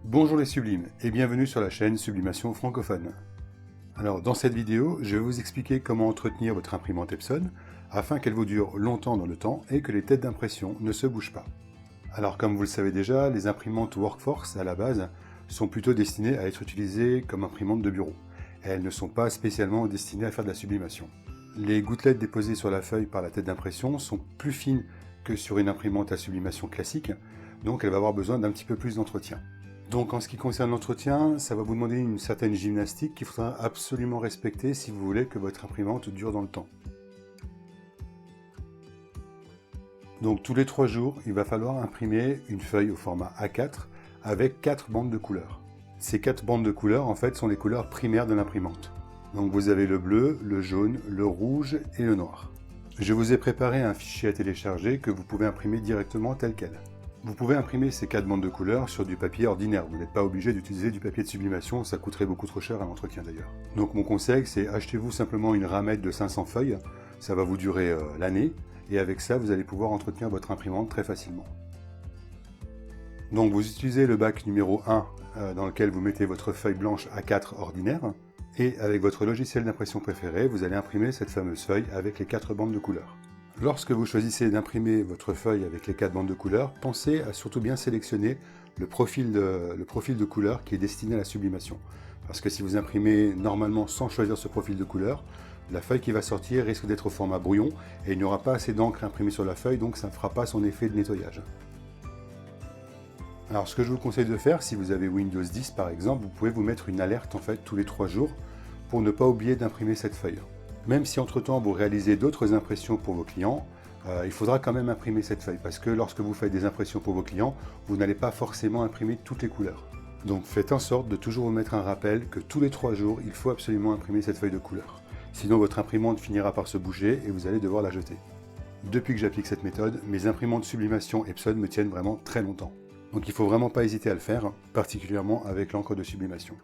Bonjour les sublimes et bienvenue sur la chaîne Sublimation francophone. Alors dans cette vidéo, je vais vous expliquer comment entretenir votre imprimante Epson afin qu'elle vous dure longtemps dans le temps et que les têtes d'impression ne se bougent pas. Alors comme vous le savez déjà, les imprimantes Workforce à la base sont plutôt destinées à être utilisées comme imprimantes de bureau. Elles ne sont pas spécialement destinées à faire de la sublimation. Les gouttelettes déposées sur la feuille par la tête d'impression sont plus fines que sur une imprimante à sublimation classique, donc elle va avoir besoin d'un petit peu plus d'entretien. Donc en ce qui concerne l'entretien, ça va vous demander une certaine gymnastique qu'il faudra absolument respecter si vous voulez que votre imprimante dure dans le temps. Donc tous les 3 jours, il va falloir imprimer une feuille au format A4 avec 4 bandes de couleurs. Ces 4 bandes de couleurs en fait sont les couleurs primaires de l'imprimante. Donc vous avez le bleu, le jaune, le rouge et le noir. Je vous ai préparé un fichier à télécharger que vous pouvez imprimer directement tel quel. Vous pouvez imprimer ces 4 bandes de couleurs sur du papier ordinaire, vous n'êtes pas obligé d'utiliser du papier de sublimation, ça coûterait beaucoup trop cher à l'entretien d'ailleurs. Donc mon conseil c'est achetez-vous simplement une ramette de 500 feuilles, ça va vous durer l'année, et avec ça vous allez pouvoir entretenir votre imprimante très facilement. Donc vous utilisez le bac numéro 1 dans lequel vous mettez votre feuille blanche A4 ordinaire, et avec votre logiciel d'impression préféré, vous allez imprimer cette fameuse feuille avec les 4 bandes de couleurs. Lorsque vous choisissez d'imprimer votre feuille avec les 4 bandes de couleurs, pensez à surtout bien sélectionner le profil de couleur qui est destiné à la sublimation. Parce que si vous imprimez normalement sans choisir ce profil de couleur, la feuille qui va sortir risque d'être au format brouillon et il n'y aura pas assez d'encre imprimée sur la feuille, donc ça ne fera pas son effet de nettoyage. Alors ce que je vous conseille de faire, si vous avez Windows 10 par exemple, vous pouvez vous mettre une alerte en fait tous les 3 jours pour ne pas oublier d'imprimer cette feuille. Même si entre-temps vous réalisez d'autres impressions pour vos clients, il faudra quand même imprimer cette feuille parce que lorsque vous faites des impressions pour vos clients, vous n'allez pas forcément imprimer toutes les couleurs. Donc faites en sorte de toujours vous mettre un rappel que tous les 3 jours, il faut absolument imprimer cette feuille de couleur. Sinon votre imprimante finira par se bouger et vous allez devoir la jeter. Depuis que j'applique cette méthode, mes imprimantes sublimation Epson me tiennent vraiment très longtemps. Donc il ne faut vraiment pas hésiter à le faire, particulièrement avec l'encre de sublimation.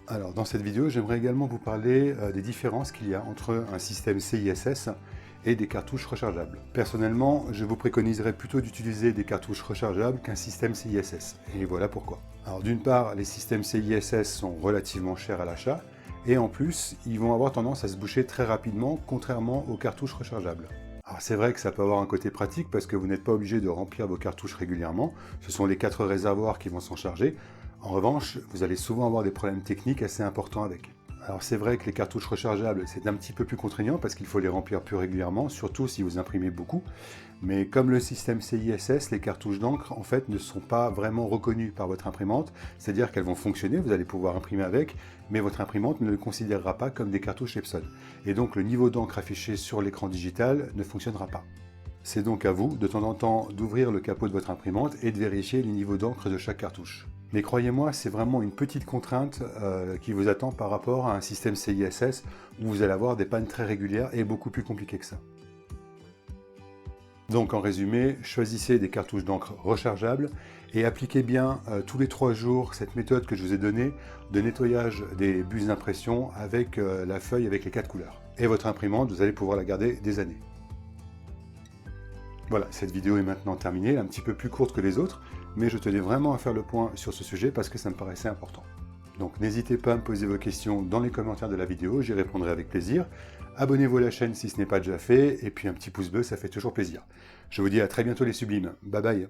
Alors dans cette vidéo, j'aimerais également vous parler des différences qu'il y a entre un système CISS et des cartouches rechargeables. Personnellement, je vous préconiserais plutôt d'utiliser des cartouches rechargeables qu'un système CISS, et voilà pourquoi. Alors d'une part, les systèmes CISS sont relativement chers à l'achat, et en plus, ils vont avoir tendance à se boucher très rapidement, contrairement aux cartouches rechargeables. Alors c'est vrai que ça peut avoir un côté pratique parce que vous n'êtes pas obligé de remplir vos cartouches régulièrement, ce sont les 4 réservoirs qui vont s'en charger. En revanche, vous allez souvent avoir des problèmes techniques assez importants avec. Alors c'est vrai que les cartouches rechargeables, c'est un petit peu plus contraignant parce qu'il faut les remplir plus régulièrement, surtout si vous imprimez beaucoup. Mais comme le système CISS, les cartouches d'encre en fait ne sont pas vraiment reconnues par votre imprimante, c'est-à-dire qu'elles vont fonctionner, vous allez pouvoir imprimer avec, mais votre imprimante ne le considérera pas comme des cartouches Epson. Et donc le niveau d'encre affiché sur l'écran digital ne fonctionnera pas. C'est donc à vous, de temps en temps, d'ouvrir le capot de votre imprimante et de vérifier les niveaux d'encre de chaque cartouche. Mais croyez-moi, c'est vraiment une petite contrainte qui vous attend par rapport à un système CISS où vous allez avoir des pannes très régulières et beaucoup plus compliquées que ça. Donc en résumé, choisissez des cartouches d'encre rechargeables et appliquez bien tous les 3 jours cette méthode que je vous ai donnée de nettoyage des bus d'impression avec la feuille avec les 4 couleurs. Et votre imprimante, vous allez pouvoir la garder des années. Voilà, cette vidéo est maintenant terminée, elle est un petit peu plus courte que les autres, mais je tenais vraiment à faire le point sur ce sujet parce que ça me paraissait important. Donc n'hésitez pas à me poser vos questions dans les commentaires de la vidéo, j'y répondrai avec plaisir. Abonnez-vous à la chaîne si ce n'est pas déjà fait, et puis un petit pouce bleu, ça fait toujours plaisir. Je vous dis à très bientôt les sublimes, bye bye.